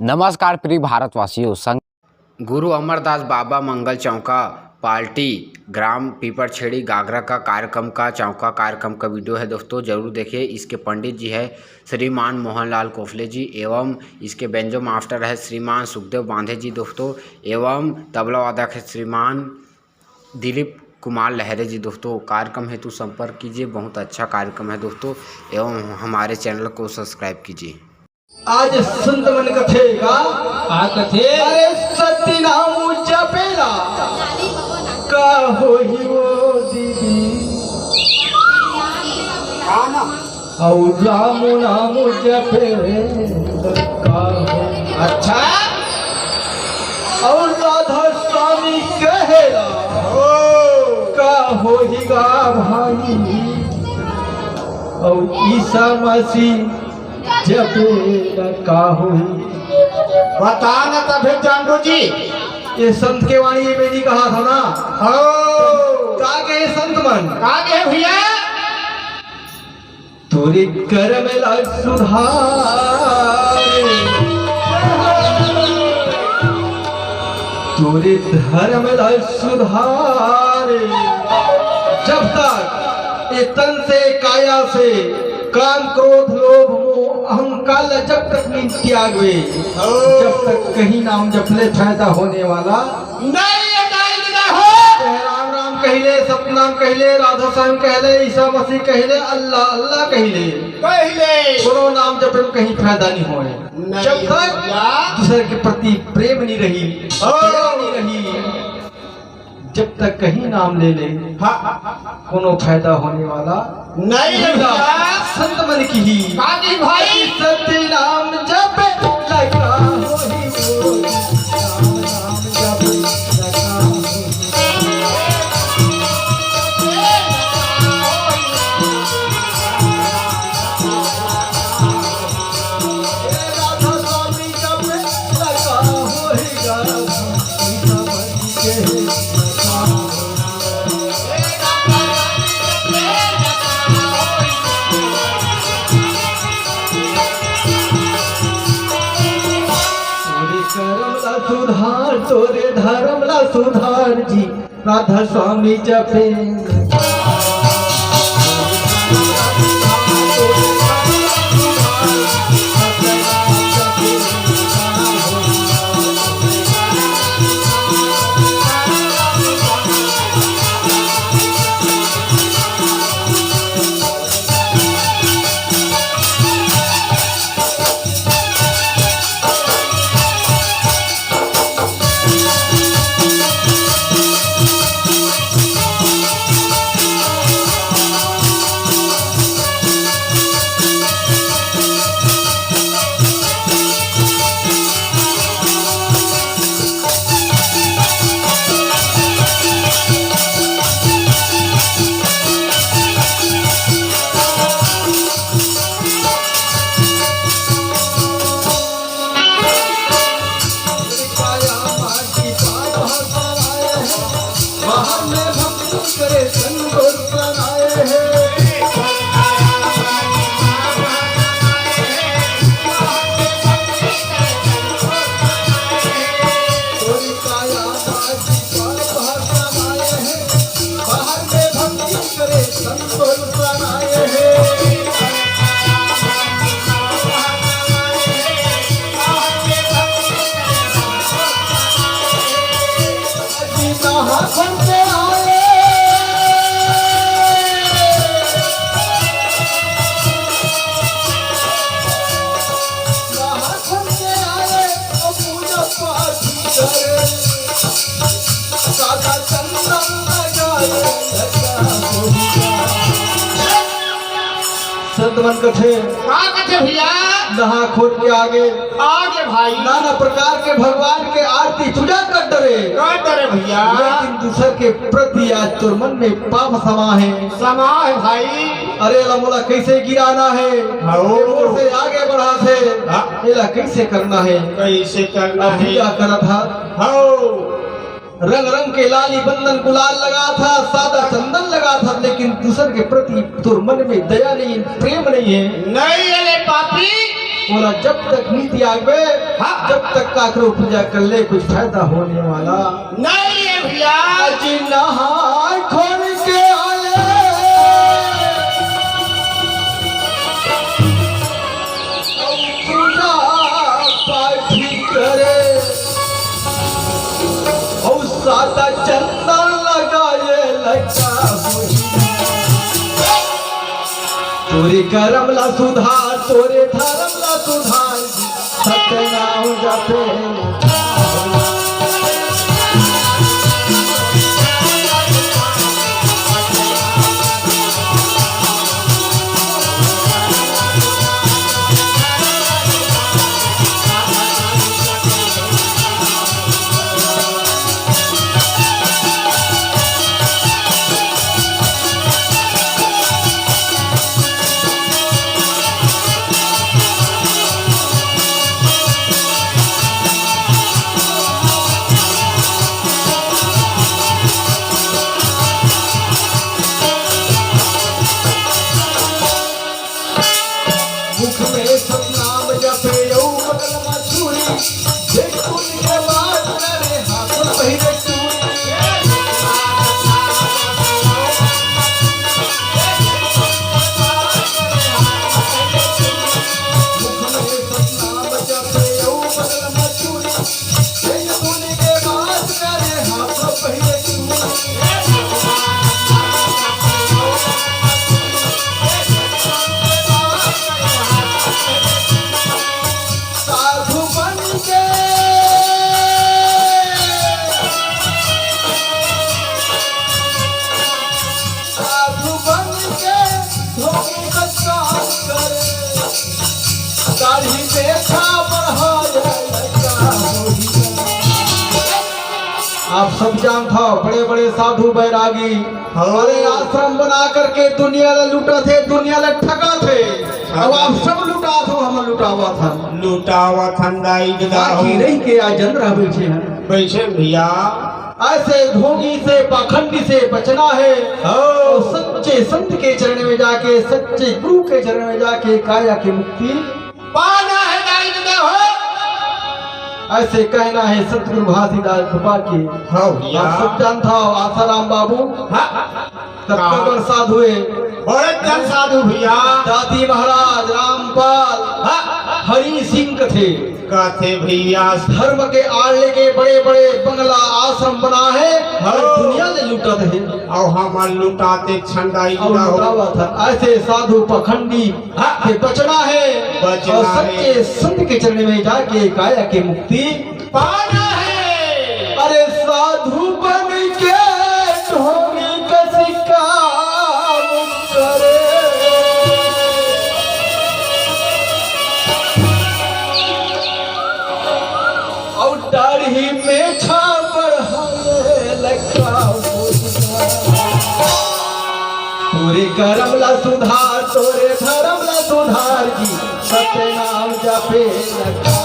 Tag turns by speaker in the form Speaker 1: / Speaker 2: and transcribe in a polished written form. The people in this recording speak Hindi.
Speaker 1: नमस्कार प्रिय भारतवासियों। संग
Speaker 2: गुरु अमरदास बाबा मंगल चौका पार्टी ग्राम पीपरछेड़ी गागरा का कार्यक्रम का चौका कार्यक्रम का वीडियो है दोस्तों, जरूर देखिए। इसके पंडित जी है श्रीमान मोहनलाल कोफले जी एवं इसके बेंजो मास्टर है श्रीमान सुखदेव बांधे जी दोस्तों, एवं तबला वादक है श्रीमान दिलीप कुमार लहरे जी दोस्तों। कार्यक्रम हेतु संपर्क कीजिए। बहुत अच्छा कार्यक्रम है दोस्तों, एवं हमारे चैनल को सब्सक्राइब कीजिए।
Speaker 3: आज संत मन कथे का कथे अरे सत्य नाम जपेला का होई वो दीदी और राम नाम जपेला का अच्छा और राधा स्वामी कहेला का होई गा भाई और ईसा मसीह जब का हो
Speaker 4: बता न तब जांगो जी।
Speaker 3: ये संत के वाणी में नहीं कहा था ना। हो का के संत मन
Speaker 4: का के भैया
Speaker 3: तोरे कर्म ला सुधार तोरे धर्म ला सुधार। जब तक ये तन से काया से काम क्रोध लोभ मोह अहंकार जब तक नहीं त्याग हुए, जब तक कहीं नाम जपले फायदा होने वाला
Speaker 4: नहीं हो।
Speaker 3: राम राम कहले, सतनाम कहले, राधा स्वामी कहले, ईसा मसीह कहले, अल्लाह अल्लाह कहले, कोनो नाम जप में कहीं फायदा नहीं होने। जब तक दूसरे के प्रति प्रेम नहीं रही, दया नहीं रही, जब तक कहीं नाम ले ले कोनो फायदा होने वाला
Speaker 4: नहीं।
Speaker 3: संत मन की ही
Speaker 4: भाई
Speaker 3: सत्य नाम जप लगा होई वो, नाम जप लगा राधा स्वामी जप लगा होएगा ईसा मसीह के सुधार तोरे धर्म ला सुधार जी राधा स्वामी जपे। करे संतोष बनाए हैं कोई काया बाहर में भक्ति करे संतोष बनाए हैं। संत मन कथे
Speaker 4: भैया
Speaker 3: नहा खोद के आगे
Speaker 4: भाई
Speaker 3: नाना प्रकार के भगवान के आरती पूजा कर डरे
Speaker 4: भैया,
Speaker 3: लेकिन दूसरे के प्रति आज तो मन में पाप समा है
Speaker 4: भाई।
Speaker 3: अरे लमोला कैसे गिराना है, से आगे बढ़ा से एला कैसे करना है,
Speaker 4: कैसे करना है
Speaker 3: क्या करा था। रंग रंग के लाली बंधन गुलाल लगा था, सादा चंदन लगा था, लेकिन दूसरे के प्रति तुर मन में दया नहीं, प्रेम नहीं है।
Speaker 4: नहीं अरे पापी
Speaker 3: बोला जब तक नीति आगे जब तक काकरो पूजा कर ले कुछ फायदा होने वाला
Speaker 4: नहीं रे भैया।
Speaker 3: जी नहाय खोल के आए पूजा पाठ करे और सादा चंदन लगाए लगा तोरे करम ला सुधार तोरे धर्म ला सुधार सत्य नाम जपे मुख में सतनाम जपे यौ बगल मछुरी देखो के बात करे हाथ पहिरे चूड़ी मुख में सतनाम जपे यौ बगल मछुरी देखो के बात करे हाथ पहिरे चूड़ी साधु बन के धोखे का काम करे दाढ़ी देखा बढ़ाए आप सब जानते हो बड़े बड़े साधु बैरागी हमारे आश्रम बना करके दुनिया ले लूटा थे दुनिया ले ठगा थे अब आप सब लुटा दो हम लुटावा था
Speaker 4: लुटावा ठंडाई
Speaker 3: बाकी रही के आज जन रह बैठे हैं
Speaker 4: बैठे भैया।
Speaker 3: ऐसे ढोंगी से पाखंडी से बचना है और सच्चे संत के चरण में जाके सच्चे गुरु के चरण में जाके काया की मुक्ति
Speaker 4: पाना है दाई दादा हो।
Speaker 3: ऐसे कहना है सतगुरु घासीदास बाबा की
Speaker 4: हाँ भैया।
Speaker 3: आप सब जानता हो आसाराम बाबू तत्काल साधु है
Speaker 4: बड़े जन साधु भैया।
Speaker 3: दादी महाराज रामपाल हरि सिंह थे
Speaker 4: कहते भैया
Speaker 3: धर्म के आड़े के बड़े बड़े बंगला आश्रम बना है हर दुनिया ने लूटा थे
Speaker 4: और हम लुटाते ठंडाई
Speaker 3: और लुटावा था। ऐसे साधु पखंडी से बचना है
Speaker 4: बचना
Speaker 3: और सच्चे संत के चरण में जाके काया की मुक्ति
Speaker 4: पाना है।
Speaker 3: अरे साधु बन के ढोंगी कसी काम करे और दाढ़ी में छापर लगा तोरे करम ला सुधार तोरे धर्म ला सुधार जी सत्य नाम जपे लगा